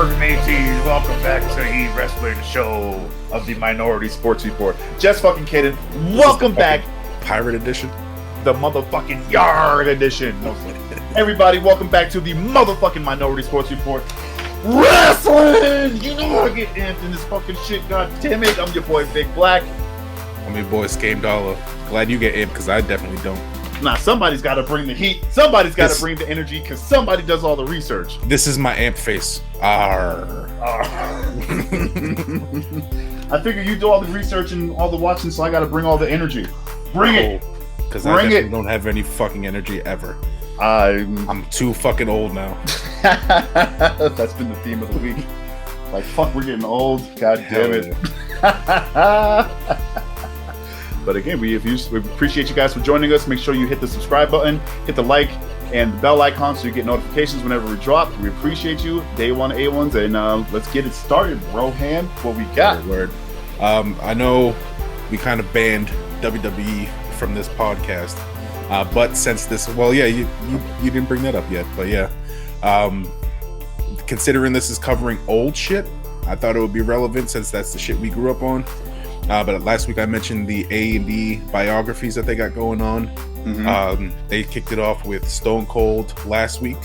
York mateys, welcome back to the wrestling show of the Minority Sports Report. Just fucking kidding. Welcome back. Pirate edition. The motherfucking yard edition. No, everybody, welcome back to the motherfucking Minority Sports Report. Wrestling! You know how to get amped in this fucking shit, god damn it. I'm your boy Big Black. I'm your boy Scame Dollar. Glad you get amped because I definitely don't. Nah, somebody's got to bring the heat. Somebody's got to bring the energy because somebody does all the research. This is my amp face. Arr. I figure you do all the research and all the watching, so I got to bring all the energy. Bring it. Because I definitely don't have any fucking energy ever. I'm too fucking old now. That's been the theme of the week. Like, fuck, we're getting old. God damn it. But again, we appreciate you guys for joining us. Make sure you hit the subscribe button, hit the like, and the bell icon so you get notifications whenever we drop. We appreciate you, day one A1s, and let's get it started, Rohan. What we got? Word. I know we kind of banned WWE from this podcast, but since this, you didn't bring that up yet, but yeah, considering this is covering old shit, I thought it would be relevant since that's the shit we grew up on. But last week I mentioned the A&E biographies that they got going on. Mm-hmm. They kicked it off with Stone Cold last week.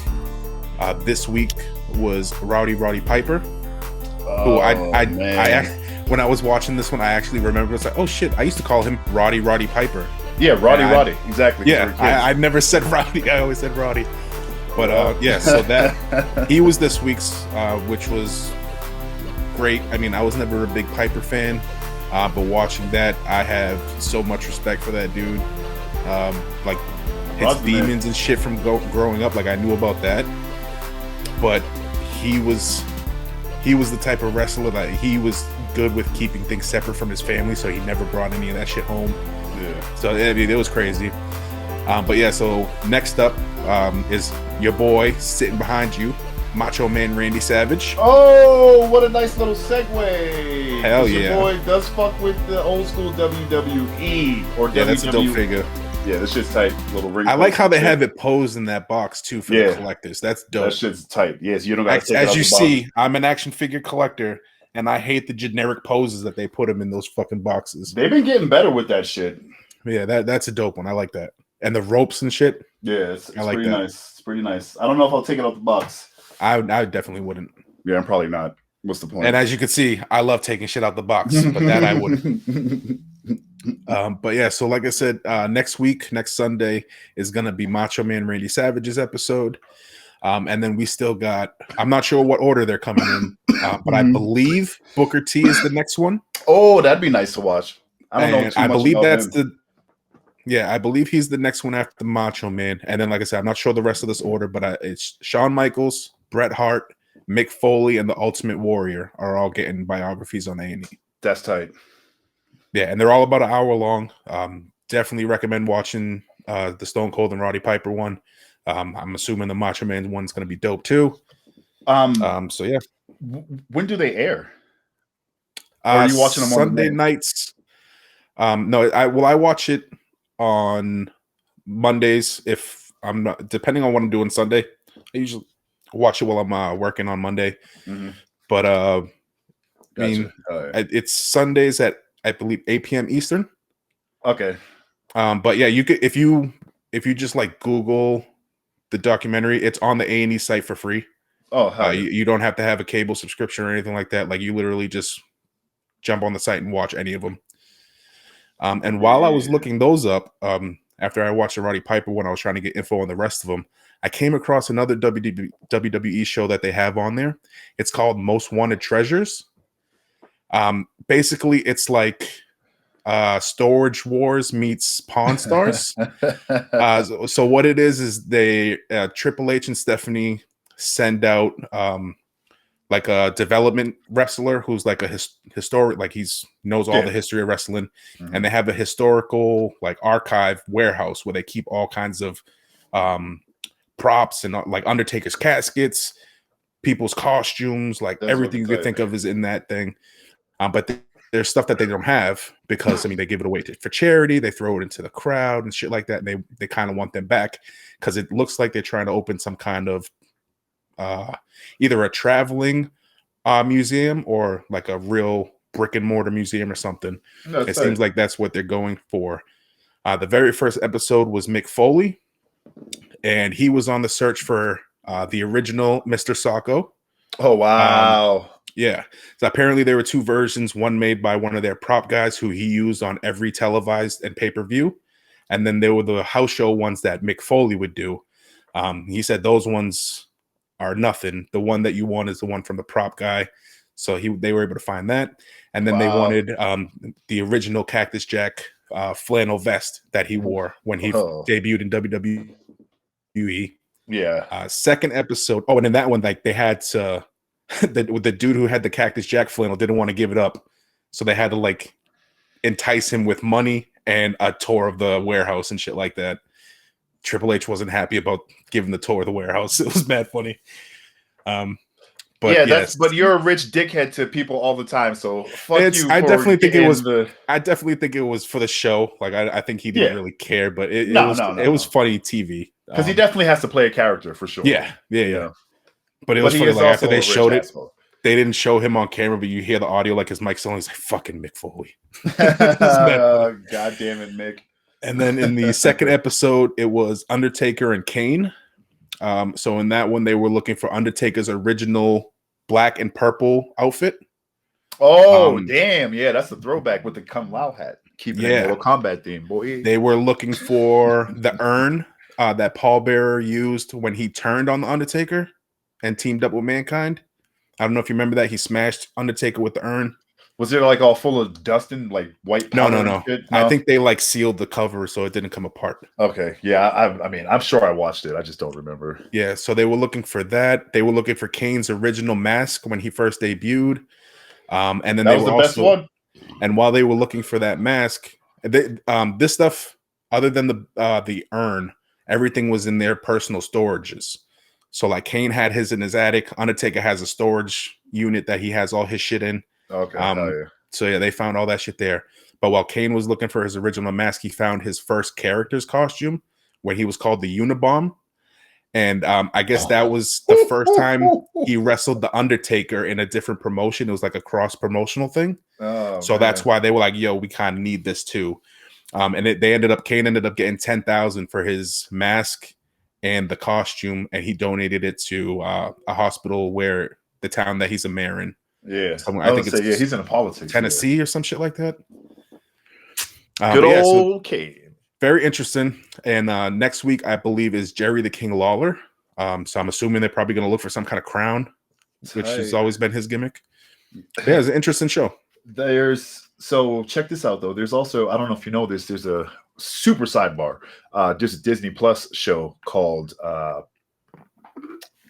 This week was Roddy Piper. Who when I was watching this one, I actually remember, it's like, oh shit, I used to call him Roddy Piper. Yeah, Roddy, exactly. Yeah, I never said Roddy. I always said Roddy. But so that he was this week's, which was great. I mean, I was never a big Piper fan. But watching that, I have so much respect for that dude. Like his demons and shit from growing up, like I knew about that. But he was the type of wrestler that he was good with keeping things separate from his family, so he never brought any of that shit home. Yeah. So it was crazy. But yeah, so next up is your boy sitting behind you, Macho Man Randy Savage. Oh, what a nice little segue. Hell yeah. Your boy does fuck with the old school WWE or WWE. That's a dope figure. Yeah, this shit's tight. Little ring. I like how they have it posed in that box too for the collectors. That's dope. That shit's tight. Yes, you don't got to take it as out you the box. see, I'm an action figure collector, and I hate the generic poses that they put them in those fucking boxes. They've been getting better with that shit. Yeah, that's a dope one. I like that. And the ropes and shit. Yeah, it's like pretty nice. It's pretty nice. I don't know if I'll take it out the box. I definitely wouldn't. Yeah, I'm probably not. What's the point? And as you can see, I love taking shit out the box, but that I wouldn't. But yeah, so like I said, next Sunday is gonna be Macho Man Randy Savage's episode. And then we still got, I'm not sure what order they're coming in, but I believe Booker T is the next one. Oh, that'd be nice to watch. I don't know too I much believe about that's him. I believe he's the next one after the Macho Man. And then, like I said, I'm not sure the rest of this order, but it's Shawn Michaels, Bret Hart, Mick Foley, and the Ultimate Warrior are all getting biographies on A&E. That's tight. Yeah, and they're all about an hour long. Definitely recommend watching the Stone Cold and Roddy Piper one. I'm assuming the Macho Man one's going to be dope too. So yeah. When do they air? Or are you watching them Sunday on nights? No, I watch it on Mondays if I'm not, depending on what I'm doing Sunday. I usually watch it while I'm working on Monday. Mm-hmm. But gotcha. I mean, it's Sundays at, I believe, 8 p.m. Eastern. Okay. But yeah, you could if you just like Google the documentary, it's on the A&E site for free. Oh, you don't have to have a cable subscription or anything like that. Like you literally just jump on the site and watch any of them. And while I was looking those up, after I watched the Roddy Piper one, I was trying to get info on the rest of them. I came across another WWE show that they have on there. It's called Most Wanted Treasures. Basically, it's like Storage Wars meets Pawn Stars. So what it is they Triple H and Stephanie send out like a development wrestler who's like a historic, like knows all the history of wrestling, and they have a historical like archive warehouse where they keep all kinds of props and like Undertaker's caskets, people's costumes, like everything you could think of is in that thing. But there's stuff that they don't have because they give it away for charity. They throw it into the crowd and shit like that. And they kind of want them back because it looks like they're trying to open some kind of either a traveling museum or like a real brick and mortar museum or something. That's It seems right. like that's what they're going for. The very first episode was Mick Foley, and he was on the search for the original Mr. Sacco. Oh Um, wow. yeah. So apparently there were two versions, one made by one of their prop guys who he used on every televised and pay-per-view. And then there were the house show ones that Mick Foley would do. He said those ones are nothing. The one that you want is the one from the prop guy. So they were able to find that. And then they Wow. wanted the original Cactus Jack flannel vest that he wore when he Oh. debuted in WWE. Yeah. Second episode. Oh, and in that one, like they had to the dude who had the Cactus Jack flannel didn't want to give it up. So they had to like entice him with money and a tour of the warehouse and shit like that. Triple H wasn't happy about giving the tour of the warehouse. It was mad funny. But yeah, yes, but you're a rich dickhead to people all the time, so fuck you. I definitely think it was. The... I definitely think it was for the show. Like I think he didn't really care, but it was funny TV because he definitely has to play a character for sure. Yeah. Yeah. But it was funny. Like after they showed it, they didn't show him on camera, but you hear the audio like his mic's on. He's like, "Fucking Mick Foley." God damn it, Mick. And then in the second episode, it was Undertaker and Kane. So in that one, they were looking for Undertaker's original black and purple outfit. Oh, damn. Yeah, that's the throwback with the Kung Lao hat. Keeping it Mortal Kombat theme, boy. They were looking for the urn that Paul Bearer used when he turned on the Undertaker and teamed up with Mankind. I don't know if you remember that. He smashed Undertaker with the urn. Was it like all full of dust and like white powder? No. I think they like sealed the cover so it didn't come apart. Okay. Yeah. I mean, I'm sure I watched it. I just don't remember. Yeah. So they were looking for that. They were looking for Kane's original mask when he first debuted. And then that was the best one. And while they were looking for that mask, this stuff, other than the urn, everything was in their personal storages. So like Kane had his in his attic. Undertaker has a storage unit that he has all his shit in. Okay. So yeah, they found all that shit there. But while Kane was looking for his original mask, he found his first character's costume when he was called the Unabomb. And I guess that was the first time he wrestled the Undertaker in a different promotion. It was like a cross promotional thing. So that's why they were like, "Yo, we kind of need this too." And Kane ended up getting $10,000 for his mask and the costume, and he donated it to a hospital where the town that he's a mayor in. Yeah, I think it's he's in politics, Tennessee or some shit like that. Good old Kane. Very interesting. And next week, I believe, is Jerry the King Lawler. So I'm assuming they're probably going to look for some kind of crown, which has always been his gimmick. Yeah, it's an interesting show. So check this out though. There's also, I don't know if you know this, there's a super sidebar. There's a Disney Plus show called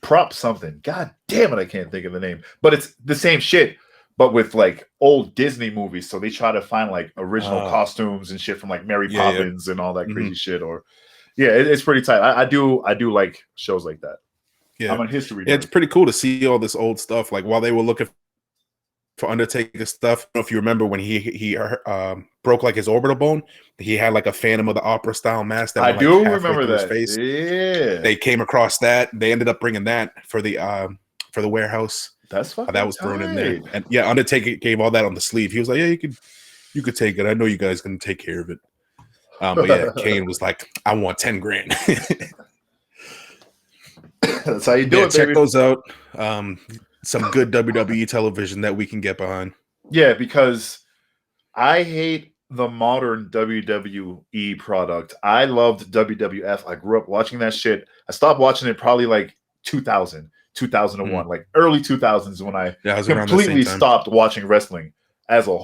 Prop something. God damn it, I can't think of the name. But it's the same shit, but with like old Disney movies. So they try to find like original costumes and shit from like Mary Poppins and all that crazy shit. Or it's pretty tight. I do like shows like that. Yeah, I'm on history. It's pretty cool to see all this old stuff. Like while they were looking for Undertaker stuff, I don't know if you remember when he broke like his orbital bone, he had like a Phantom of the Opera style mask. That I went, do like, remember that. His face. Yeah, they came across that. They ended up bringing that for the warehouse. That's fucking that was thrown in there. And yeah, Undertaker gave all that on the sleeve. He was like, "Yeah, you could take it. I know you guys gonna take care of it." But yeah, Kane was like, "I want 10 grand." That's how you do it. Check baby. those out. Some good WWE television that we can get behind. Yeah, because I hate the modern WWE product. I loved WWF. I grew up watching that shit. I stopped watching it probably like 2000, 2001, like early 2000s when I completely stopped watching wrestling as a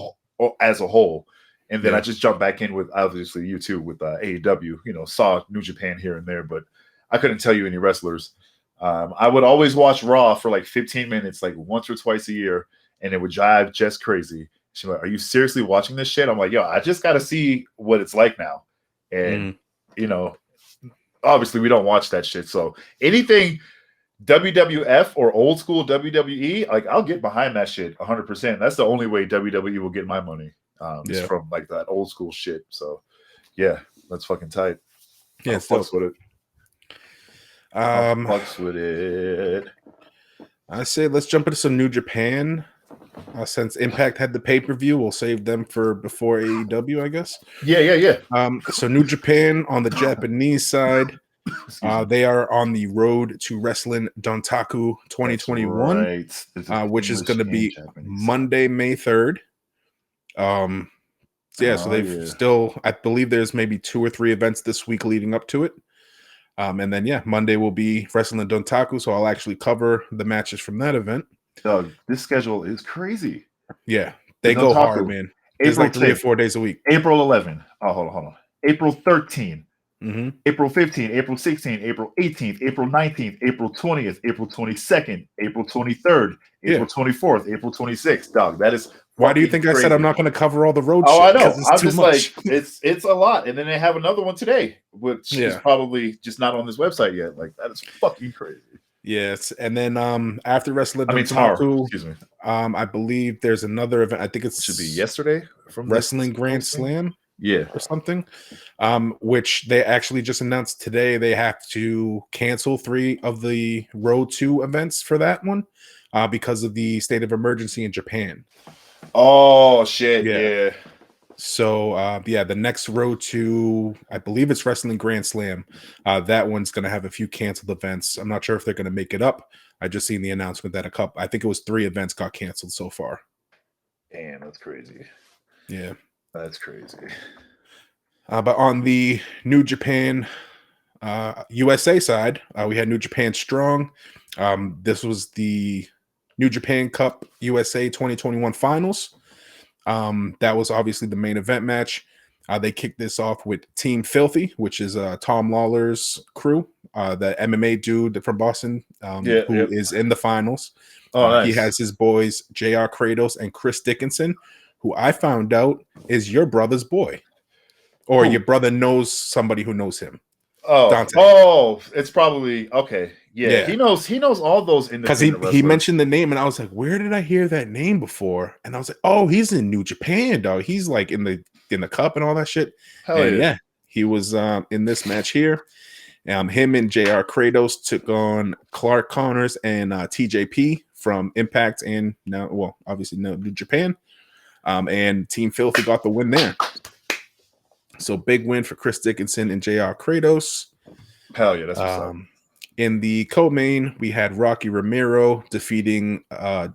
whole. And then I just jumped back in with, obviously, you too, with AEW. You know, saw New Japan here and there, but I couldn't tell you any wrestlers. I would always watch Raw for like 15 minutes, like once or twice a year, and it would drive Jess crazy. She's like, "Are you seriously watching this shit?" I'm like, "Yo, I just got to see what it's like now." And, you know, obviously we don't watch that shit. So anything WWF or old school WWE, like I'll get behind that shit 100%. That's the only way WWE will get my money. Is from like that old school shit. So yeah, that's fucking tight. Yeah, fucks with it. Fucks with it. I say let's jump into some New Japan. Since Impact had the pay-per-view, we'll save them for before AEW, I guess. Yeah. So New Japan on the Japanese side, Excuse me. they are on the road to RASSLIN Dontaku That's 2021, right. which is English going to and be Japanese. Monday, May 3rd. So they've still, I believe there's maybe 2 or 3 events this week leading up to it. And then, Monday will be RASSLIN Dontaku, so I'll actually cover the matches from that event. Doug, this schedule is crazy. Yeah, they go hard, man. There's April like 3 or 10th, 4 days a week. April 11. Oh, hold on. April 13. Mm-hmm. April 15, April 16, April 18th, April 19th, April 20th, April 22nd, April 23rd, April 24th, April 26th. Dog, that is why do you think crazy. I said I'm not going to cover all the road shit? I know. It's I'm too just much. like, it's a lot. And then they have another one today, which is probably just not on this website yet. Like, that is fucking crazy. Yes. And then after RASSLIN Dontaku, tomorrow. Excuse me. I believe there's another event. I think it should be yesterday from Wrestling Grand Slam. Yeah, or something, which they actually just announced today. They have to cancel 3 of the Road 2 events for that one because of the state of emergency in Japan. Oh, shit, yeah. So, the next Road 2, I believe it's Wrestling Grand Slam. That one's going to have a few canceled events. I'm not sure if they're going to make it up. I just seen the announcement that I think it was 3 events got canceled so far. Damn, that's crazy. Yeah. That's crazy. But on the New Japan USA side, we had New Japan Strong. This was the New Japan Cup USA 2021 finals. That was obviously the main event match. They kicked this off with Team Filthy, which is Tom Lawler's crew, the MMA dude from Boston, who is in the finals. Oh, nice. He has his boys, JR Kratos and Chris Dickinson, who I found out is your brother's boy. Or your brother knows somebody who knows him. Oh, it's probably okay. Yeah. He knows all those independent because he mentioned the name, and I was like, where did I hear that name before? And I was like, oh, he's in New Japan, dog. He's like in the cup and all that shit. And he was in this match here. Him and JR Kratos took on Clark Connors and TJP from Impact and obviously New Japan. And Team Filthy got the win there. So big win for Chris Dickinson and JR Kratos. Hell yeah, that's what's up. In the co-main, we had Rocky Romero defeating, I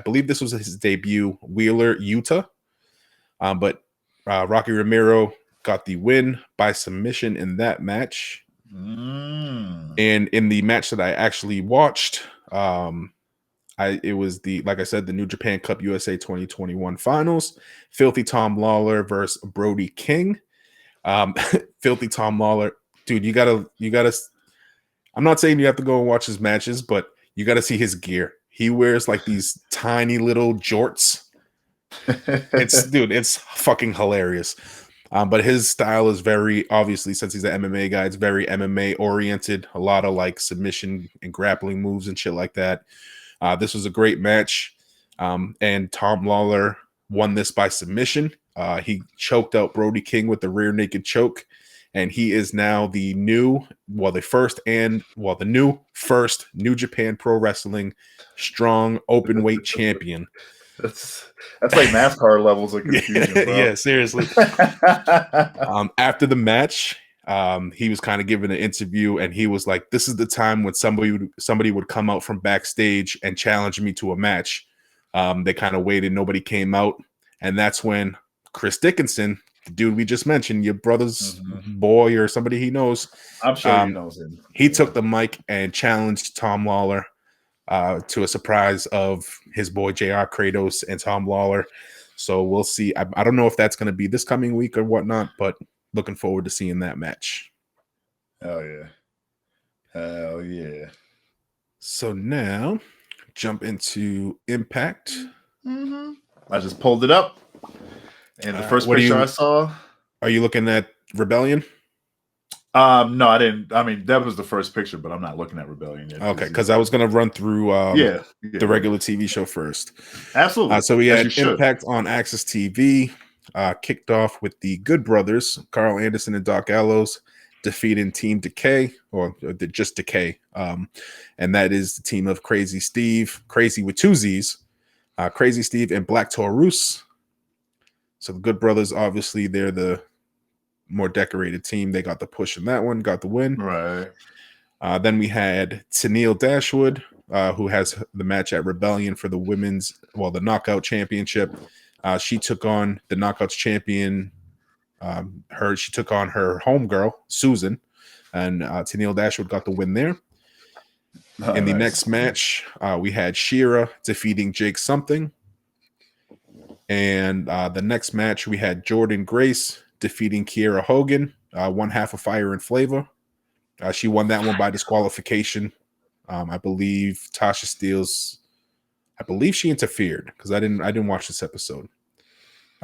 believe this was his debut, Wheeler Yuta. But Rocky Romero got the win by submission in that match. And in the match that I actually watched, it was like I said, the New Japan Cup USA 2021 finals. Filthy Tom Lawler versus Brody King. Filthy Tom Lawler, dude, you gotta I'm not saying you have to go and watch his matches, but you gotta see his gear. He wears like these tiny little jorts. It's fucking hilarious. But his style is very, obviously, since he's an MMA guy, it's very MMA oriented, a lot of like submission and grappling moves and shit like that. This was a great match. And Tom Lawler won this by submission. He choked out Brody King with the rear naked choke, and he is now the new first New Japan Pro Wrestling strong open weight champion. That's like NASCAR levels of confusion, bro. Yeah, seriously. After the match, he was kind of giving an interview, and he was like, "This is the time when somebody would come out from backstage and challenge me to a match." They kind of waited, nobody came out, and that's when Chris Dickinson, the dude we just mentioned, your brother's boy or somebody he knows, I'm sure he knows him. He took the mic and challenged Tom Lawler to a surprise of his boy JR Kratos and Tom Lawler. So we'll see. I don't know if that's going to be this coming week or whatnot, but looking forward to seeing that match. Hell yeah. So now jump into Impact. I just pulled it up. And the first picture I saw. Are you looking at Rebellion? No, I didn't. I mean, that was the first picture, but I'm not looking at Rebellion yet. Okay, because I was going to run through the regular TV show first. Absolutely. So we had Impact on Access TV, kicked off with the Good Brothers, Carl Anderson and Doc Gallows, defeating Team Decay, or just Decay. And that is the team of Crazy Steve, Crazy with two Z's, Crazy Steve and Black Taurus. So the Good Brothers, obviously, they're the more decorated team. They got the push in that one, got the win. Right. Then we had Tennille Dashwood, who has the match at Rebellion for the the Knockout Championship. She took on the Knockouts champion. She took on her homegirl, Susan, and Tennille Dashwood got the win there. In the next match, we had Shira defeating Jake Something. And the next match, we had Jordan Grace defeating Kiera Hogan, one half of Fire and Flavor. She won that one by disqualification. I believe Tasha Steelz, I believe she interfered because I didn't watch this episode.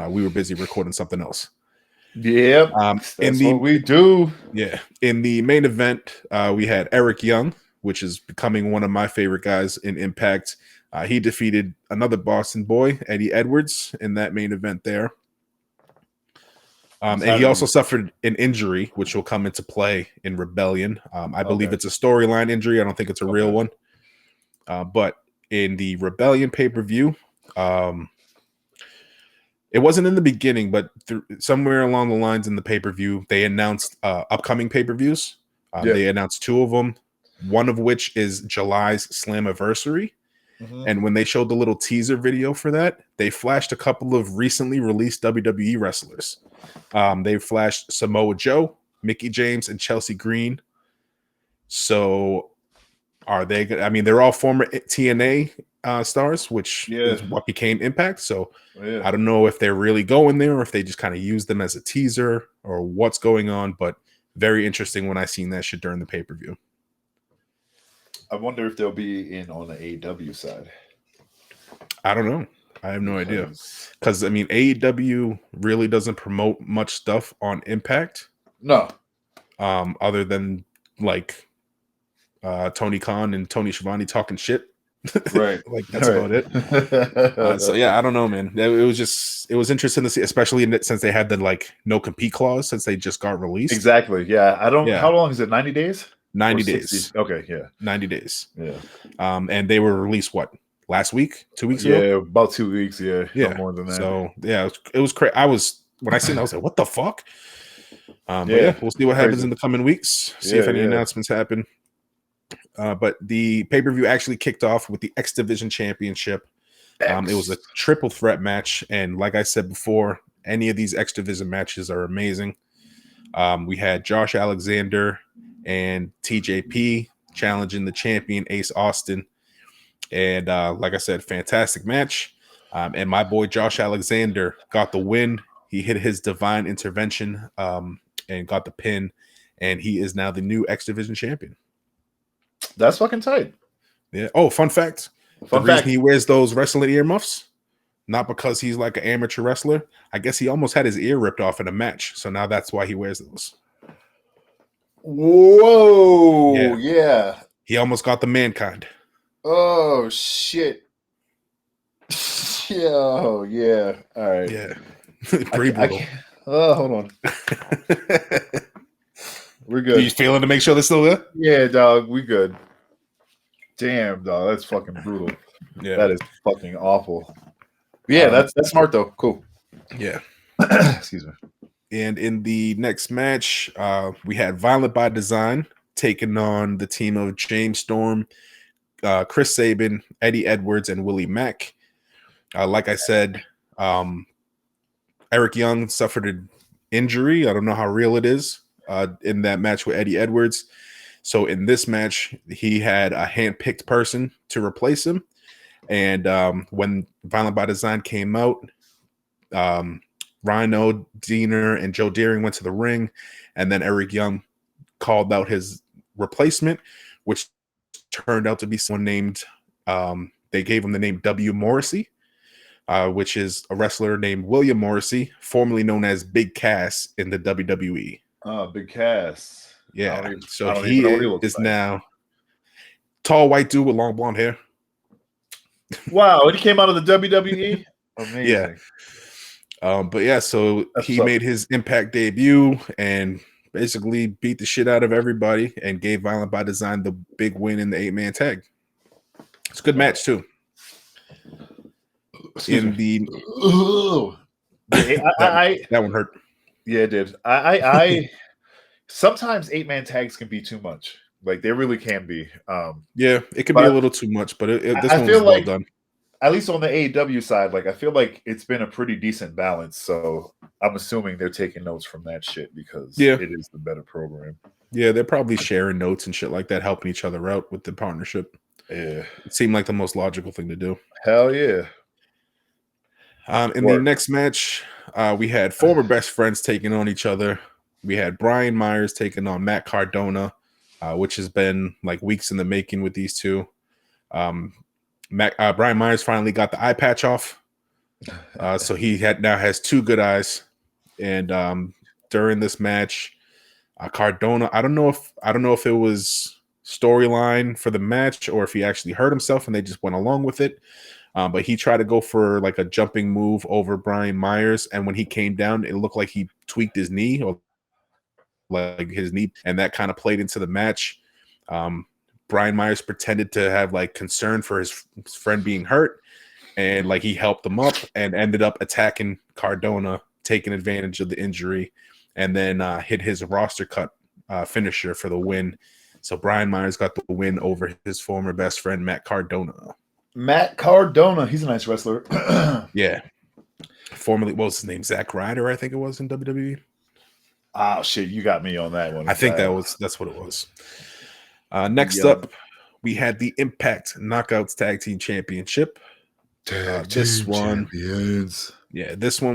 We were busy recording something else. Yeah, that's what we do. Yeah. In the main event, we had Eric Young, which is becoming one of my favorite guys in Impact. He defeated another Boston boy, Eddie Edwards, in that main event there. And he also suffered an injury, which will come into play in Rebellion. I believe it's a storyline injury. I don't think it's a real one. But in the Rebellion pay-per-view, it wasn't in the beginning, but somewhere along the lines in the pay-per-view, they announced upcoming pay-per-views. They announced two of them, one of which is July's Slammiversary. Mm-hmm. And when they showed the little teaser video for that, they flashed a couple of recently released WWE wrestlers. They flashed Samoa Joe, Mickie James, and Chelsea Green. So are they good? I mean, they're all former TNA stars, which is what became Impact. So I don't know if they're really going there or if they just kind of use them as a teaser or what's going on, but very interesting when I seen that shit during the pay-per-view. I wonder if they'll be in on the AEW side. I don't know. I have no idea. Because, I mean, AEW really doesn't promote much stuff on Impact. No. Other than, like, Tony Khan and Tony Schiavone talking shit. Right. Like, that's about it. So, yeah, I don't know, man. It was interesting to see, especially since they had the, like, no compete clause since they just got released. Exactly. Yeah. How long is it? 90 days? 90 days. Okay, yeah. 90 days. Yeah. And they were released, what, last week? 2 weeks ago? Yeah, about 2 weeks, yeah. Yeah. More than that. So, yeah, it was crazy. When I seen it, I was like, what the fuck? But yeah, we'll see what happens in the coming weeks. See if any announcements happen. But the pay-per-view actually kicked off with the X Division Championship. It was a triple threat match. And like I said before, any of these X Division matches are amazing. We had Josh Alexander and TJP challenging the champion Ace Austin. And like I said, fantastic match. And my boy Josh Alexander got the win. He hit his divine intervention and got the pin. And he is now the new X Division champion. That's fucking tight. Yeah. Oh, fun fact. The reason he wears those wrestling earmuffs, not because he's like an amateur wrestler. I guess he almost had his ear ripped off in a match. So now that's why he wears those. Whoa, yeah. He almost got the Mankind. Oh, shit. Oh, yeah. All right. Yeah. Pretty brutal. Hold on. We're good. Are you feeling to make sure they're still there? Yeah, dog. We good. Damn, dog. That's fucking brutal. Yeah. That is fucking awful. Yeah, that's smart, though. Cool. Yeah. Excuse me. And in the next match, we had Violent by Design taking on the team of James Storm, Chris Sabin, Eddie Edwards, and Willie Mack. Like I said, Eric Young suffered an injury. I don't know how real it is in that match with Eddie Edwards. So in this match, he had a hand-picked person to replace him. And when Violent by Design came out, Rhino, Diener, and Joe Deering went to the ring, and then Eric Young called out his replacement, which turned out to be someone named, they gave him the name W. Morrissey, which is a wrestler named William Morrissey, formerly known as Big Cass in the WWE. Oh, Big Cass. Yeah. So he is now tall white dude with long blonde hair. Wow. And he came out of the WWE? Amazing. Yeah. But yeah, so he made his Impact debut, and basically beat the shit out of everybody and gave Violent by Design the big win in the 8-man tag. It's a good match too. Excuse me. That one hurt. Yeah, it did. I sometimes 8-man tags can be too much. Like they really can be. Yeah, it can be a little too much, but this one was well done. At least on the AEW side, like I feel like it's been a pretty decent balance. So I'm assuming they're taking notes from that shit because it is the better program. Yeah, they're probably sharing notes and shit like that, helping each other out with the partnership. Yeah, it seemed like the most logical thing to do. Hell yeah. In the next match, we had former best friends taking on each other. We had Brian Myers taking on Matt Cardona, which has been like weeks in the making with these two. Brian Myers finally got the eye patch off, so he now has two good eyes. And during this match, Cardona, I don't know if it was storyline for the match or if he actually hurt himself and they just went along with it. But he tried to go for like a jumping move over Brian Myers, and when he came down, it looked like he tweaked his knee or like his knee, and that kind of played into the match. Brian Myers pretended to have like concern for his friend being hurt, and like he helped him up and ended up attacking Cardona, taking advantage of the injury, and then hit his roster cut finisher for the win. So Brian Myers got the win over his former best friend Matt Cardona. Matt Cardona, he's a nice wrestler. Yeah. Formerly, what was his name? Zack Ryder, I think it was in WWE. Oh shit, you got me on that one. I think that's what it was. Next up, we had the Impact Knockouts Tag Team Championship. This one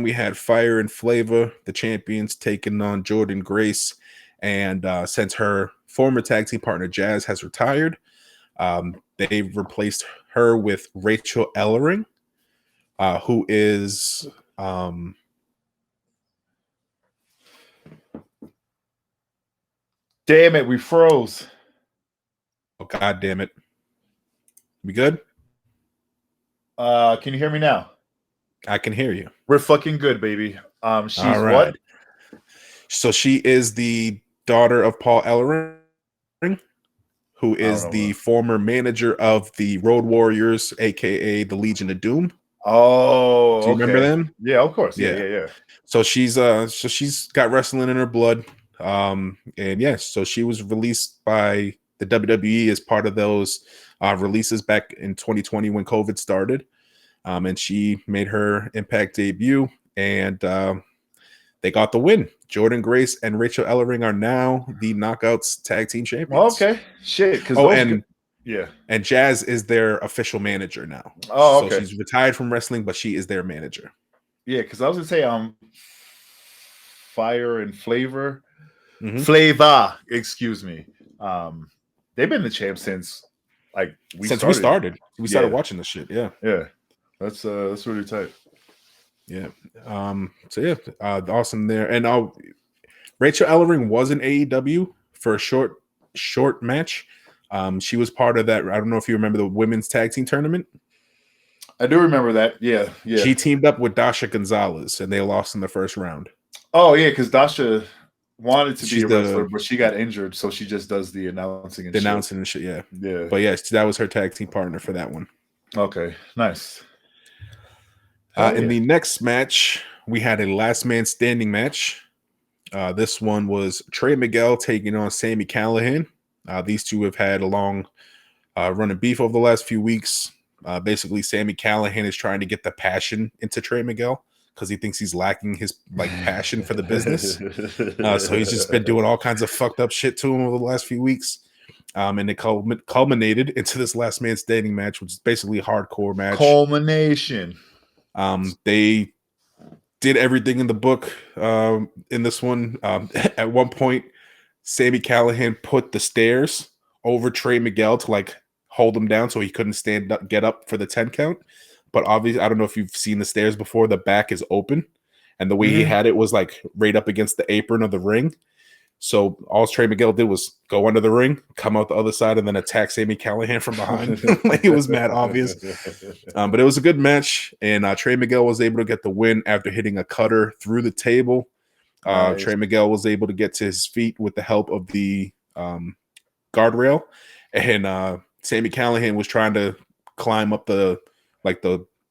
we had Fire and Flavor, the champions, taking on Jordynne Grace. And since her former tag team partner Jazz has retired, they've replaced her with Rachel Ellering, who is damn it, we froze. Oh god damn it. We good? Can you hear me now? I can hear you. We're fucking good, baby. She's what? So she is the daughter of Paul Ellering, who is the former manager of the Road Warriors, aka the Legion of Doom. Oh, do you remember them? Yeah, of course. Yeah. So she's got wrestling in her blood. And yeah, so she was released by the WWE as part of those releases back in 2020 when COVID started. And she made her Impact debut, and they got the win. Jordynne Grace and Rachel Ellering are now the Knockouts Tag Team Champions. Okay, shit. And Jazz is their official manager now. Oh, okay. So she's retired from wrestling, but she is their manager. Yeah, because I was gonna say Fire and Flavor, Flavor. Excuse me. They've been the champ since we started. We started watching this shit. Yeah. That's really tight. Yeah. Awesome there. And Rachel Ellering was in AEW for a short match. She was part of that. I don't know if you remember the women's tag team tournament. I do remember that. Yeah. She teamed up with Dasha Gonzalez, and they lost in the first round. Oh yeah, because Dasha wanted to be a wrestler, but she got injured, so she just does the announcing and shit. Yeah. Yeah. But yes, that was her tag team partner for that one. Okay, nice. In the next match, we had a last man standing match. This one was Trey Miguel taking on Sami Callihan. These two have had a long run of beef over the last few weeks. Basically, Sami Callihan is trying to get the passion into Trey Miguel because he thinks he's lacking his passion for the business. So he's just been doing all kinds of fucked up shit to him over the last few weeks. And it culminated into this last man standing match, which is basically a hardcore match. Culmination. They did everything in the book in this one. At one point, Sami Callihan put the stairs over Trey Miguel to hold him down so he couldn't get up for the 10 count. But obviously, I don't know if you've seen the stairs before. The back is open, and the way he had it was right up against the apron of the ring. So all Trey Miguel did was go under the ring, come out the other side, and then attack Sami Callihan from behind. It was mad obvious. But it was a good match, and Trey Miguel was able to get the win after hitting a cutter through the table. Nice. Trey Miguel was able to get to his feet with the help of the guardrail, and Sammy Callahan was trying to climb up the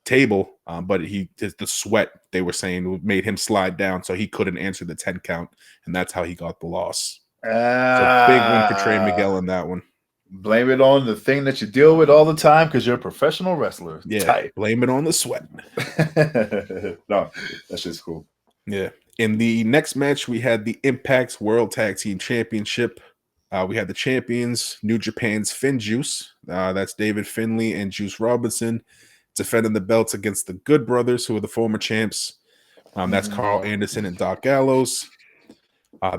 table, but the sweat, they were saying, made him slide down, so he couldn't answer the 10 count, and that's how he got the loss. So big win for Trey Miguel in that one. Blame it on the thing that you deal with all the time because you're a professional wrestler. Yeah, Tight. blame it on the sweat. No, that's just cool. Yeah. In the next match, we had the Impact World Tag Team Championship. We had the champions, New Japan's FinJuice. That's David Finlay and Juice Robinson, defending the belts against the Good Brothers, who are the former champs. That's Carl Anderson and Doc Gallows.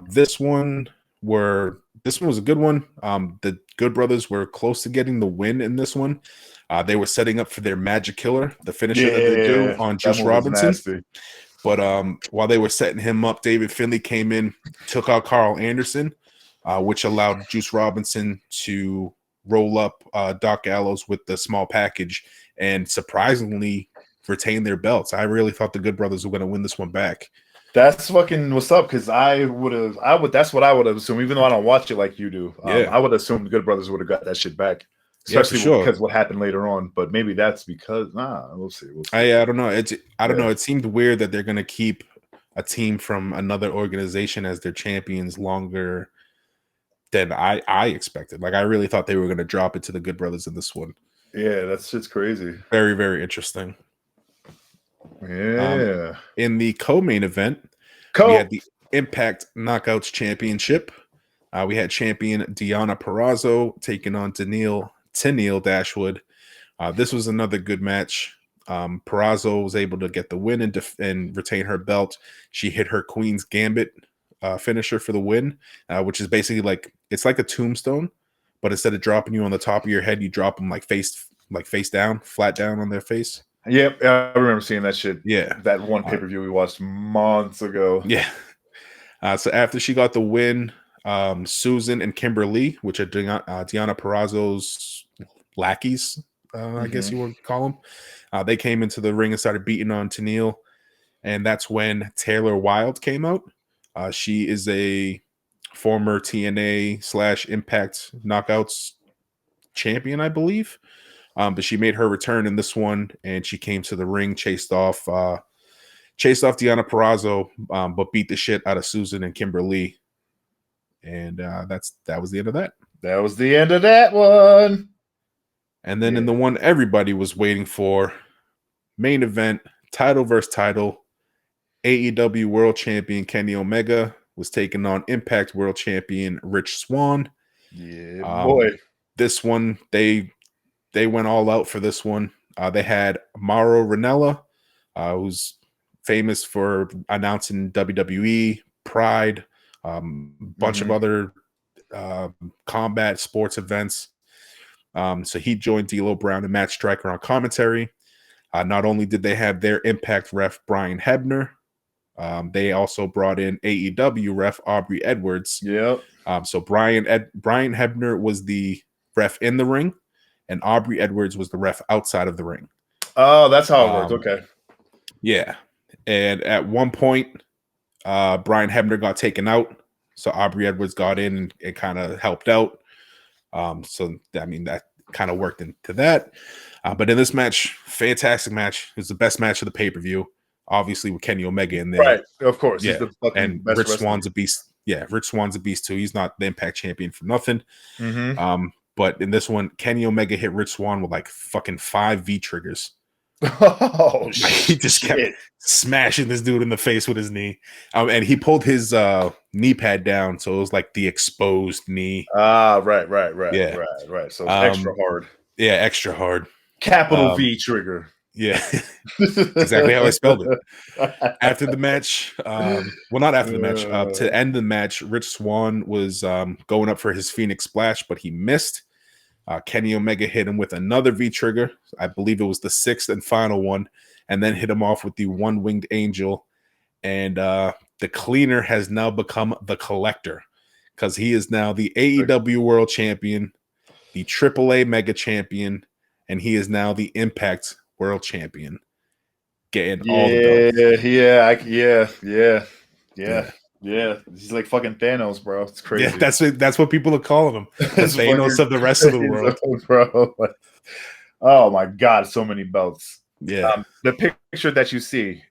This one was a good one. The Good Brothers were close to getting the win in this one. They were setting up for their Magic Killer, the finisher that they do on Juice Robinson. But while they were setting him up, David Finlay came in, took out Carl Anderson, which allowed Juice Robinson to roll up Doc Gallows with the small package and surprisingly retain their belts. I really thought the Good Brothers were going to win this one back. That's fucking what's up, because that's what I would have assumed, even though I don't watch it like you do. I would assume the Good Brothers would have got that shit back. Especially because what happened later on. But maybe that's because we'll see. I don't know. I don't know. It seemed weird that they're gonna keep a team from another organization as their champions longer than I expected. Like, I really thought they were gonna drop it to the Good Brothers in this one. Yeah, that's just crazy. Very, very interesting. Yeah. In the co-main event, we had the Impact Knockouts Championship. We had champion Deonna Purrazzo taking on Tenille Dashwood. This was another good match. Purrazzo was able to get the win and retain her belt. She hit her Queen's Gambit finisher for the win, which is basically it's like a tombstone, but instead of dropping you on the top of your head, you drop them face down, flat down on their face. Yep, I remember seeing that shit. Yeah, that one pay-per-view we watched months ago. Yeah. So after she got the win, Susan and Kimberly, which are Deonna Purrazzo's lackeys, I guess you would call them, they came into the ring and started beating on Tenille, and that's when Taylor Wilde came out. She is a former TNA / Impact Knockouts champion, I believe. But she made her return in this one, and she came to the ring, chased off Deonna Purrazzo, but beat the shit out of Susan and Kimberly. And that was the end of that. That was the end of that one. And then in the one everybody was waiting for, main event, title versus title, AEW World Champion Kenny Omega was taking on Impact World Champion Rich Swann. Yeah, boy. This one, they went all out for this one. They had Mauro Ranella, who's famous for announcing WWE, Pride, bunch of other combat sports events. So he joined D'Lo Brown and Matt Striker on commentary. Not only did they have their Impact ref Brian Hebner, they also brought in AEW ref Aubrey Edwards. Yep. So Brian Hebner was the ref in the ring, and Aubrey Edwards was the ref outside of the ring. Oh, that's how it worked. Okay. Yeah. And at one point, Brian Hebner got taken out. So Aubrey Edwards got in and kind of helped out. So, I mean, that kind of worked into that. But in this match, fantastic match. It was the best match of the pay-per-view. Obviously, with Kenny Omega in there. Right. Of course. Yeah. He's the fucking and best Rich wrestler. Swann's a beast. Yeah. Rich Swann's a beast, too. He's not the Impact champion for nothing. But in this one, Kenny Omega hit Rich Swann with fucking 5 V-triggers. Oh, he just kept smashing this dude in the face with his knee. And he pulled his knee pad down, so it was like the exposed knee. Right. Yeah. Right. So it's extra hard. Yeah, extra hard. Capital V trigger. Yeah. Exactly how I spelled it. After the match, not after the match, to end the match, Rich Swann was going up for his Phoenix Splash, but he missed. Kenny Omega hit him with another V-trigger. I believe it was the 6th and final one, and then hit him off with the one-winged angel. And the cleaner has now become the collector, because he is now the AEW World Champion, the AAA Mega Champion, and he is now the Impact World Champion. Getting all the belts. Yeah. Yeah, he's like fucking Thanos, bro. It's Yeah, crazy. that's what people are calling him, the It's Thanos fucking of the wrestling crazy, world. bro. Oh my god, so many belts. Yeah, The picture that you see,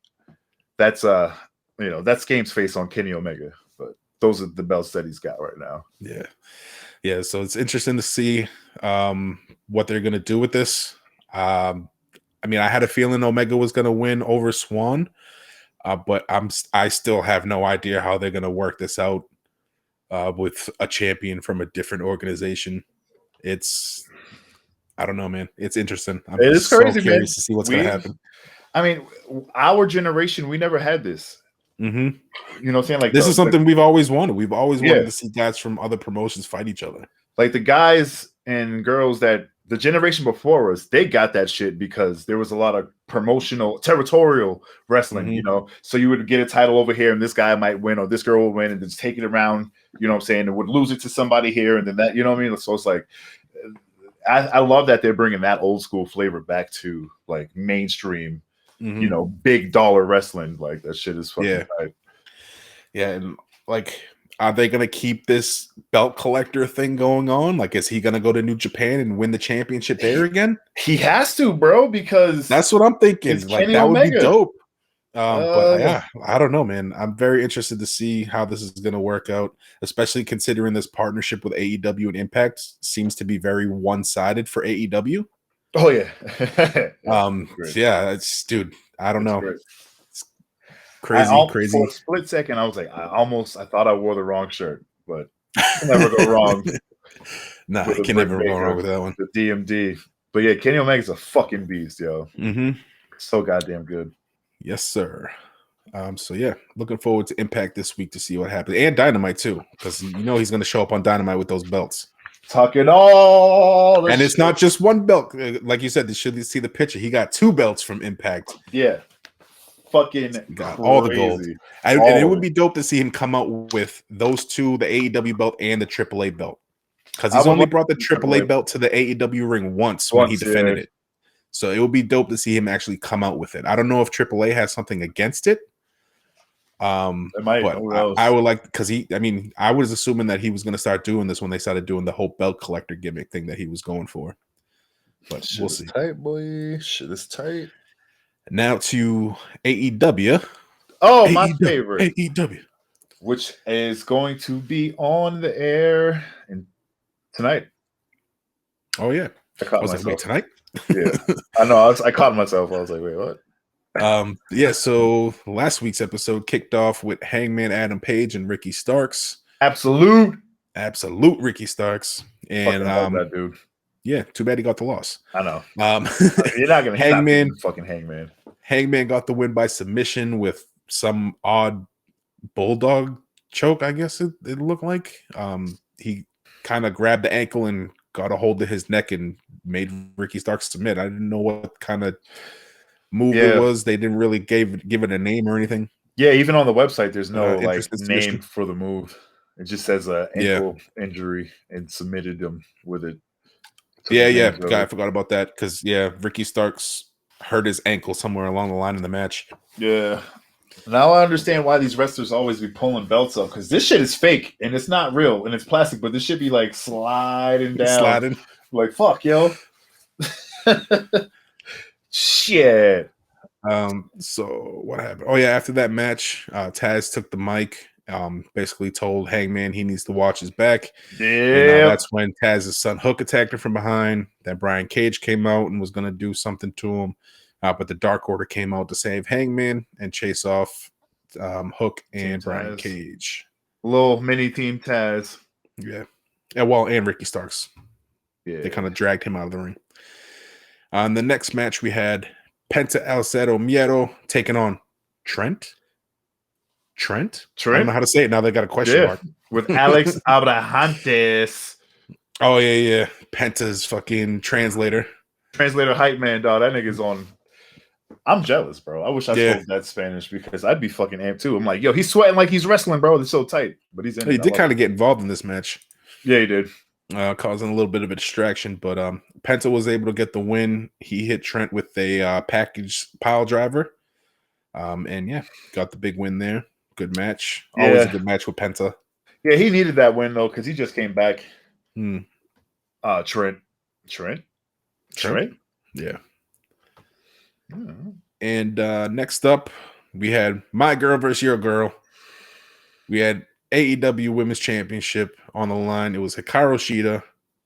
that's that's Game's face on Kenny Omega. But those are the belts that he's got right now. yeah, yeah. So it's interesting to see what they're gonna do with this. I mean, I had a feeling Omega was gonna win over Swan, but I still have no idea how they're gonna work this out with a champion from a different organization. I don't know, man. It's interesting. I'm It is so crazy, man. curious to see what's gonna happen. I mean, our generation, we never had this. Mm-hmm. You know what I'm saying? Like This is something we've always wanted. We've always wanted yeah, to see guys from other promotions fight each other. like the guys and girls that the generation before us, they got that shit because there was a lot of promotional, territorial wrestling, Mm-hmm. So you would get a title over here and this guy might win or this girl would win and just take it around, you know what I'm saying, and would lose it to somebody here and then that, you know what I mean? So it's like, I love that they're bringing that old school flavor back to like mainstream, Mm-hmm. big dollar wrestling. Like that shit is fucking Yeah. tight. Yeah, and like, are they gonna keep this belt collector thing going on? Like, is he gonna go to New Japan and win the championship there again? He has to, bro, because That's what I'm thinking. it's Like, Kenny that would be Omega. dope. But Uh, yeah, I don't know, man. I'm very interested to see how this is gonna work out, especially considering this partnership with AEW and Impact seems to be very one-sided for AEW. oh yeah. Great. Yeah, it's dude. I don't It's know. great. It's crazy, For crazy. a split second, I was like, I thought I wore the wrong shirt, but you can never go wrong Nah, with I a can Britt never go wrong Baker, with that one. the DMD. But yeah, Kenny Omega's a fucking beast, yo. Mm-hmm. So goddamn good. Yes, sir. So yeah, looking forward to Impact this week to see what happens, and Dynamite too, because he's going to show up on Dynamite with those belts. Talking all the And it's shit. not just one belt, like you said. They should see the picture. He got 2 belts from Impact. Yeah. Fucking He got crazy. all the gold, and it would be dope to see him come out with those 2, the AEW belt and the AAA belt, because he's only brought the AAA belt to the AEW ring once when he defended it. So it would be dope to see him actually come out with it. I don't know if AAA has something against it. It might, But I would like, because I was assuming that he was going to start doing this when they started doing the whole belt collector gimmick thing that he was going for. But shit we'll is see. tight, boy. Shit is tight. Now to AEW. Oh, my favorite. AEW. Which is going to be on the air tonight. Oh, yeah. I caught was myself. Like, wait, tonight? Yeah. I know. I caught myself. I was like, wait, what? Yeah, so last week's episode kicked off with Hangman Adam Page and Ricky Starks. Absolute Ricky Starks. And that dude. Yeah, too bad he got the loss. I know. You're not gonna Hangman. Fucking Hangman. Hangman got the win by submission with some odd bulldog choke, I guess it looked like. He kind of grabbed the ankle and got a hold of his neck and made Ricky Starks submit. I didn't know what kind of move it was. They didn't really give it a name or anything. Yeah, even on the website, there's no like submission. name for the move. It just says ankle injury and submitted him with it. Yeah. I forgot about that because Ricky Starks hurt his ankle somewhere along the line in the match. Yeah. Now I understand why these wrestlers always be pulling belts up, because this shit is fake and it's not real and it's plastic, but this should be like sliding down. Like, fuck, yo. Shit. So what happened? Oh yeah, after that match, Taz took the mic, basically told Hangman he needs to watch his back. Yeah. That's when Taz's son Hook attacked him from behind. Then Brian Cage came out and was gonna do something to him. But the Dark Order came out to save Hangman and chase off Hook and Brian Cage. Little mini team Taz. Yeah. And Ricky Starks. Yeah. They kind of dragged him out of the ring. On the next match, we had Penta El Cero Miedo taking on Trent. I don't know how to say it now. They got a question mark. With Alex Abrahantes. Oh, yeah. Penta's fucking translator. Translator hype man, dog. That nigga's on. I'm jealous, bro. I wish I spoke that Spanish because I'd be fucking amped too. I'm like, yo, he's sweating like he's wrestling, bro. It's so tight. But he's in it. He did kind of get involved in this match. Yeah, he did. Causing a little bit of a distraction, but Penta was able to get the win. He hit Trent with a package pile driver. And got the big win there. good match. Always a good match with Penta. Yeah, he needed that win though because he just came back. Trent. Yeah. Mm-hmm. And next up, we had my girl versus your girl. We had AEW Women's Championship on the line. It was Hikaru Shida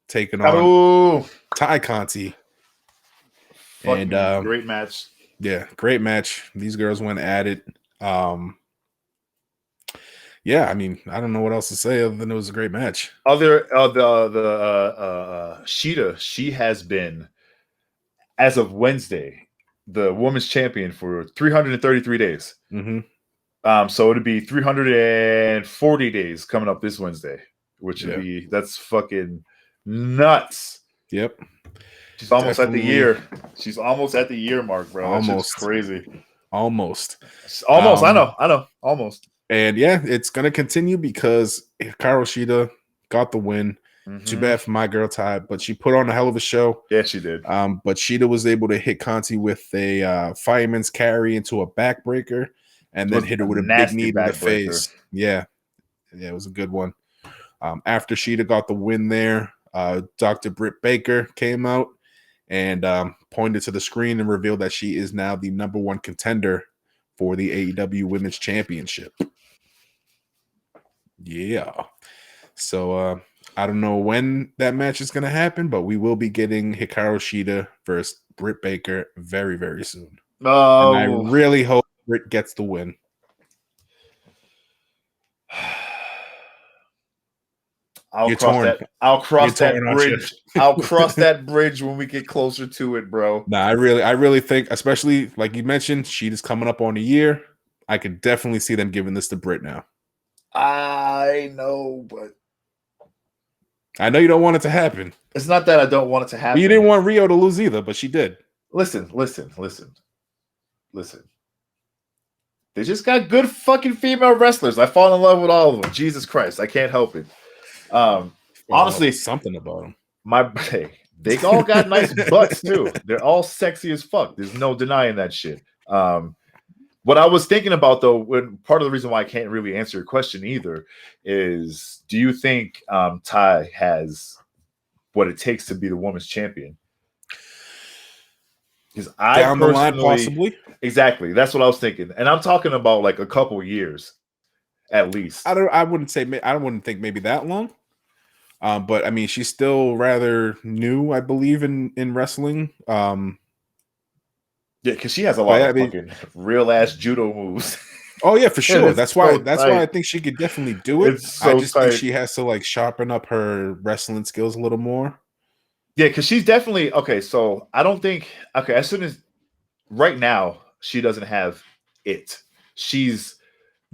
taking on Tai Conti. And great match. Yeah, great match. These girls went at it. Yeah, I mean, I don't know what else to say other than it was a great match. Shida, she has been, as of Wednesday, the women's champion for 333 days. So it'd be 340 days coming up this Wednesday, which would be, that's fucking nuts. Yep. She's almost at the year. She's almost at the year mark, bro. Almost. That's crazy. Almost. I know. Almost. And yeah, it's gonna continue because Hikaru Shida got the win. Too bad for my girl Ty, but she put on a hell of a show. Yeah, she did. But Shida was able to hit Conti with a fireman's carry into a backbreaker, and then hit her with a big knee to the face. Yeah, it was a good one. After Shida got the win there, Dr. Britt Baker came out and pointed to the screen and revealed that she is now the #1 contender for the AEW Women's Championship. Yeah. So I don't know when that match is going to happen, but we will be getting Hikaru Shida versus Britt Baker very, very soon. Oh. And I really hope Britt gets the win. I'll cross that bridge. I'll cross that bridge when we get closer to it, bro. Nah, I really think, especially like you mentioned, Sheeta's coming up on a year. I could definitely see them giving this to Britt now. I know, but I know you don't want it to happen. It's not that I don't want it to happen. But you didn't want Rio to lose either, but she did. Listen. They just got good fucking female wrestlers. I fall in love with all of them. Jesus Christ, I can't help it. Honestly, something about them. They all got nice butts too. They're all sexy as fuck. There's no denying that shit. What I was thinking about though, when part of the reason why I can't really answer your question either is, do you think Ty has what it takes to be the women's champion? Because down the line, possibly. Exactly. That's what I was thinking, and I'm talking about like a couple of years, at least. I wouldn't think maybe that long. But I mean, she's still rather new, I believe, in wrestling. Yeah, because she has a lot of fucking real ass judo moves. Oh yeah, for sure. That's why I think she could definitely do it. I just think she has to like sharpen up her wrestling skills a little more. Yeah, because she's definitely okay. So I don't think as soon as right now she doesn't have it. She's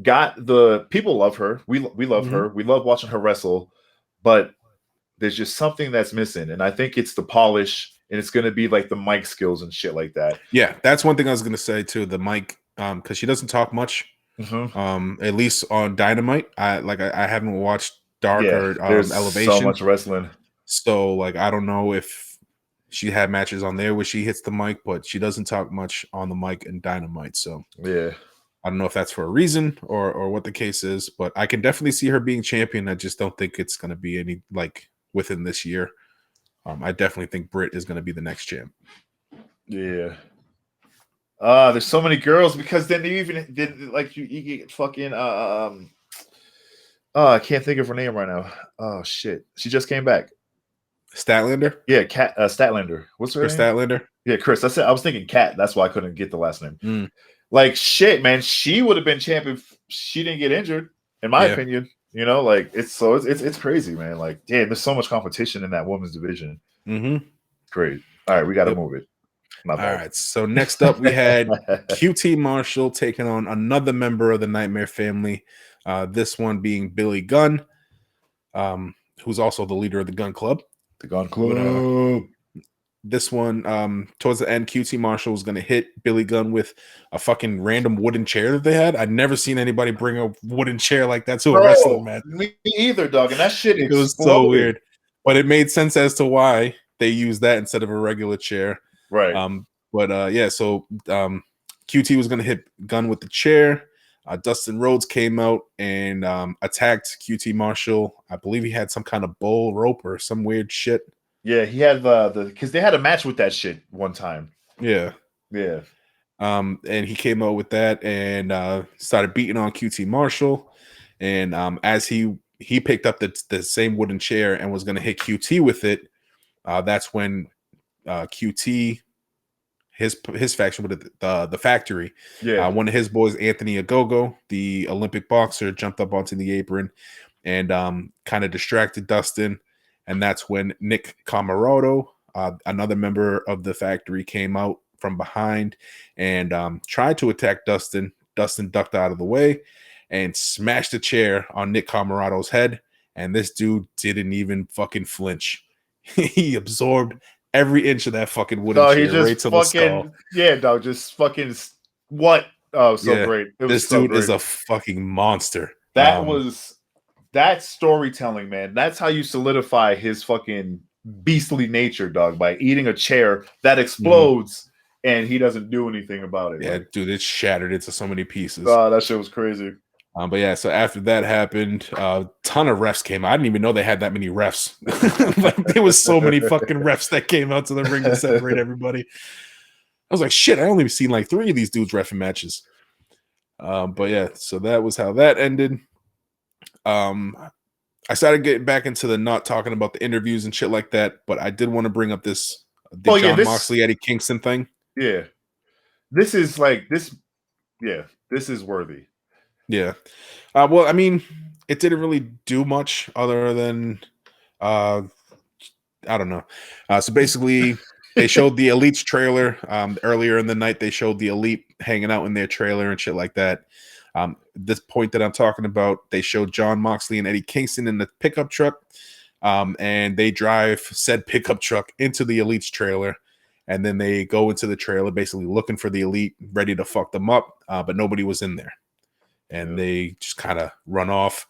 got the people love her. We love her. We love watching her wrestle, but there's just something that's missing, and I think it's the polish, and it's going to be like the mic skills and shit like that. Yeah, that's one thing I was going to say too. The mic, because she doesn't talk much. At least on Dynamite, I haven't watched Dark or there's Elevation. So much wrestling. So like I don't know if she had matches on there where she hits the mic, but she doesn't talk much on the mic in Dynamite. So yeah. I don't know if that's for a reason or what the case is, but I can definitely see her being champion. I just don't think it's going to be any like within this year. I definitely think Britt is going to be the next champ. Yeah. There's so many girls because then they even did like you get fucking I can't think of her name right now. Oh shit, she just came back. Statlander? Yeah, Statlander. What's her name? Statlander? Yeah, Chris. I was thinking Cat. That's why I couldn't get the last name. Like shit, man. She would have been champion if she didn't get injured, in my opinion. You know, like it's crazy, man. Like, damn, there's so much competition in that women's division. Great. All right, we got to move it. All right. So next up, we had QT Marshall taking on another member of the Nightmare family. This one being Billy Gunn, who's also the leader of the Gun Club. The Gun Club. This one, towards the end, QT Marshall was going to hit Billy Gunn with a fucking random wooden chair that they had. I'd never seen anybody bring a wooden chair like that to a wrestling match. Me either, dog. And that shit it was so weird. But it made sense as to why they used that instead of a regular chair. Right. So QT was going to hit Gunn with the chair. Dustin Rhodes came out and attacked QT Marshall. I believe he had some kind of bull rope or some weird shit. Yeah, he had because they had a match with that shit one time. Yeah. Yeah. And he came out with that and started beating on QT Marshall. And as he picked up the same wooden chair and was going to hit QT with it, that's when QT, his faction with the factory, one of his boys, Anthony Agogo, the Olympic boxer, jumped up onto the apron and kind of distracted Dustin. And that's when Nick Camarado, another member of the factory, came out from behind and tried to attack Dustin. Dustin ducked out of the way and smashed a chair on Nick Camarado's head. And this dude didn't even fucking flinch. He absorbed every inch of that fucking wooden chair right to the skull. Yeah, dog, just fucking what? Oh, so great. This dude is a fucking monster. That that storytelling, man. That's how you solidify his fucking beastly nature, dog, by eating a chair that explodes and he doesn't do anything about it. Yeah, dude, it's shattered into so many pieces. Oh, that shit was crazy. But yeah, so after that happened, a ton of refs came out. I didn't even know they had that many refs. Like, there was so many fucking refs that came out to the ring to separate everybody. I was like, shit, I only seen like 3 of these dudes reffing matches. But yeah, so that was how that ended. I started getting back into the not talking about the interviews and shit like that, but I did want to bring up this John Moxley, Eddie Kingston thing. Yeah. This is like this. Yeah, this is worthy. Yeah. Well, I mean, it didn't really do much other than I don't know. So basically they showed the Elite's trailer. Earlier in the night, they showed the Elite hanging out in their trailer and shit like that. This point that I'm talking about, they showed John Moxley and Eddie Kingston in the pickup truck. And they drive said pickup truck into the Elite's trailer. And then they go into the trailer basically looking for the Elite, ready to fuck them up. But nobody was in there. And they just kind of run off.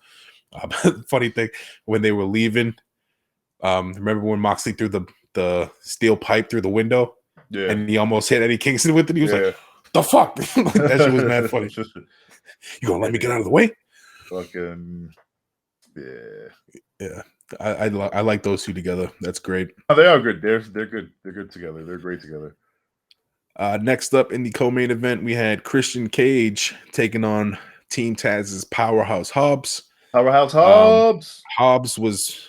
Funny thing, when they were leaving, remember when Moxley threw the steel pipe through the window? Yeah. And he almost hit Eddie Kingston with it? He was like, the fuck? That shit was mad funny. You gonna let me get out of the way? Fucking, yeah. Yeah. I like those two together. That's great. Oh, they are good. They're good. They're good together. They're great together. Next up in the co-main event, we had Christian Cage taking on Team Taz's Powerhouse Hobbs. Hobbs was,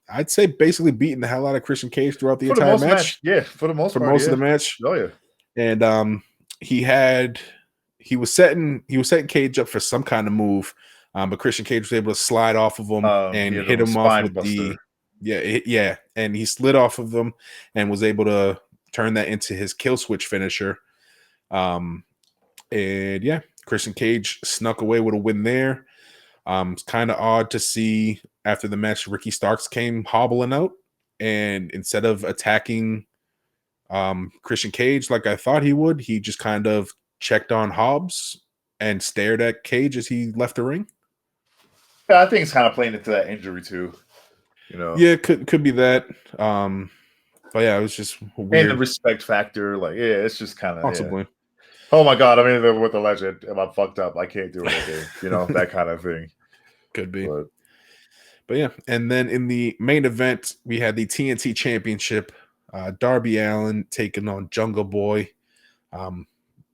I'd say, basically beating the hell out of Christian Cage throughout the entire match. Yeah, for the most part. For most of the match. Oh yeah. And he was setting Cage up for some kind of move, but Christian Cage was able to slide off of him and hit him off with the and he slid off of them and was able to turn that into his kill switch finisher. And yeah, Christian Cage snuck away with a win there. It's kind of odd to see after the match, Ricky Starks came hobbling out, and instead of attacking Christian Cage like I thought he would, he just kind of checked on Hobbs and stared at Cage as he left the ring. Yeah, I think it's kind of playing into that injury too. You know. Yeah, could be that. But yeah, it was just weird. And the respect factor, like, yeah, it's just kind of possibly. Yeah. Oh my god! I mean, with the legend, if I'm fucked up, I can't do it again. You know, that kind of thing. Could be. But yeah, and then in the main event, we had the TNT Championship. Darby Allin taking on Jungle Boy.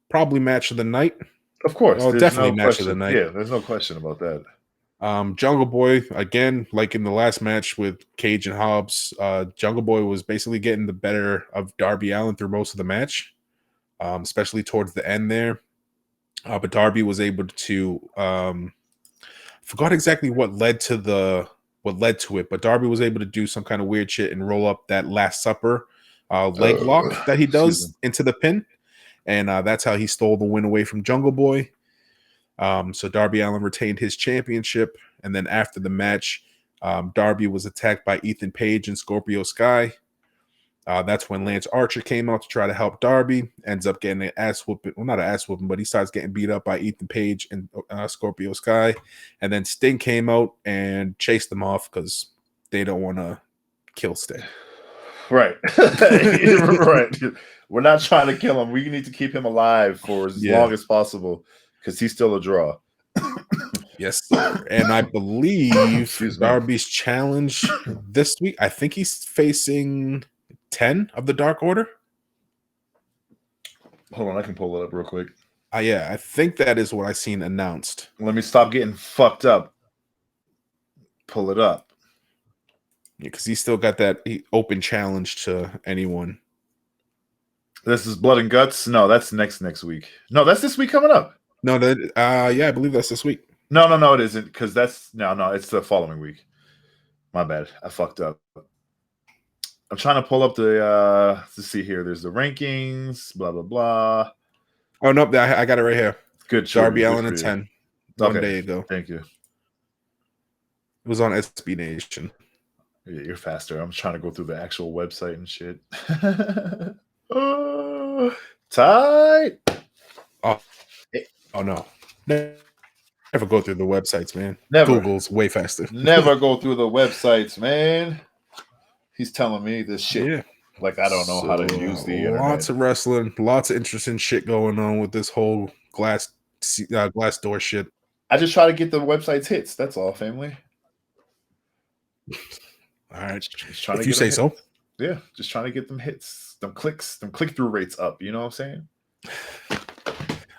Probably match of the night. Of course. Oh, definitely match of the night. Yeah, there's no question about that. Jungle Boy, again, like in the last match with Cage and Hobbs, Jungle Boy was basically getting the better of Darby Allin through most of the match, especially towards the end there. But Darby was able to forgot exactly what led to it, but Darby was able to do some kind of weird shit and roll up that Last Supper leg lock that he does into the pin. And that's how he stole the win away from Jungle Boy. So Darby Allin retained his championship. And then after the match, Darby was attacked by Ethan Page and Scorpio Sky. That's when Lance Archer came out to try to help Darby. Ends up getting an ass whooping. Well, not an ass whooping, but he starts getting beat up by Ethan Page and Scorpio Sky. And then Sting came out and chased them off because they don't want to kill Sting. Right. Right. We're not trying to kill him. We need to keep him alive for as long as possible. because he's still a draw. Yes, sir. And I believe Excuse me. Darby's challenge this week, I think he's facing 10 of the Dark Order. Hold on, I can pull it up real quick. Yeah, I think that is what I seen announced. Let me stop getting fucked up. Pull it up. Because he still got that open challenge to anyone. This is Blood and Guts. No, that's next week. No, that's this week coming up. No, that yeah, I believe that's this week. No, it isn't, because that's no, it's the following week. My bad. I fucked up. I'm trying to pull up the to see here. There's the rankings, blah blah blah. Oh no, I got it right here. Good. Darby Allin at 10. Okay. 1 day ago. Thank you. It was on SB Nation. Yeah, you're faster. I'm trying to go through the actual website and shit. Tight. Oh no. Never go through the websites, man. Never. Google's way faster. Never go through the websites, man. He's telling me this shit. Yeah. Like, I don't know how to use the internet. Lots of wrestling, lots of interesting shit going on with this whole glass door shit. I just try to get the website's hits. That's all, family. All right. If you say so. Yeah, just trying to get them hits, them clicks, them click-through rates up. You know what I'm saying?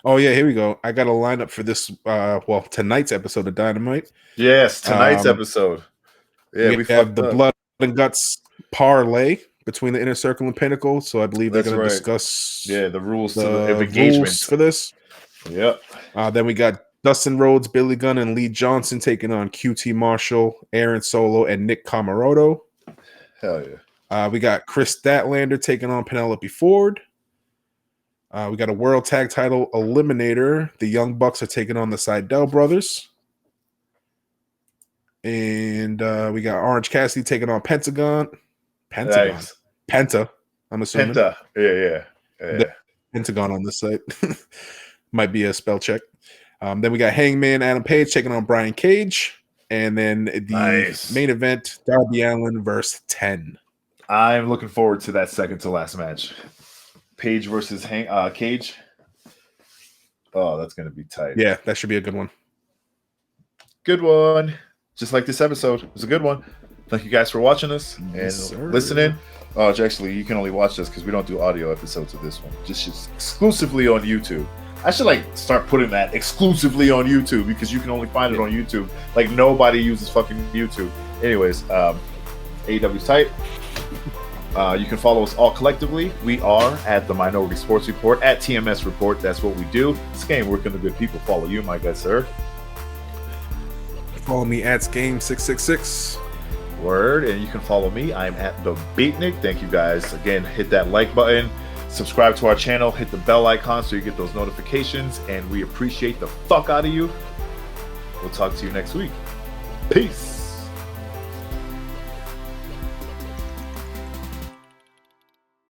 Oh, yeah, here we go. I got a lineup for this, tonight's episode of Dynamite. Yes, tonight's episode. Yeah, we have the Blood and Guts parlay between the Inner Circle and Pinnacle. So I believe they're going to discuss the rules of engagement for this. Yep. Then we got Dustin Rhodes, Billy Gunn, and Lee Johnson taking on QT Marshall, Aaron Solo, and Nick Comoroto. Hell yeah. We got Chris Statlander taking on Penelope Ford. We got a World Tag Title Eliminator. The Young Bucks are taking on the Seidel Brothers. And we got Orange Cassidy taking on Pentagon. Nice. Penta, I'm assuming. Penta. Yeah. Pentagon on this site. Might be a spell check. Then we got Hangman Adam Page taking on Brian Cage. And then the main event, Darby Allin versus 10. I'm looking forward to that second to last match. Page versus Cage. Oh, that's going to be tight. Yeah, that should be a good one. Good one. Just like this episode. It was a good one. Thank you guys for watching us and listening. Oh, actually, you can only watch this because we don't do audio episodes of this one. Just exclusively on YouTube. I should start putting that exclusively on YouTube because you can only find it on YouTube. Like, nobody uses fucking YouTube. Anyways, AEW's tight. You can follow us all collectively. We are at the Minority Sports Report, at TMS Report. That's what we do. This game, where can the good people follow you, my good sir? Follow me at Game666. Word. And you can follow me. I'm at the Beatnik. Thank you guys. Again, hit that like button. Subscribe to our channel. Hit the bell icon so you get those notifications. And we appreciate the fuck out of you. We'll talk to you next week. Peace.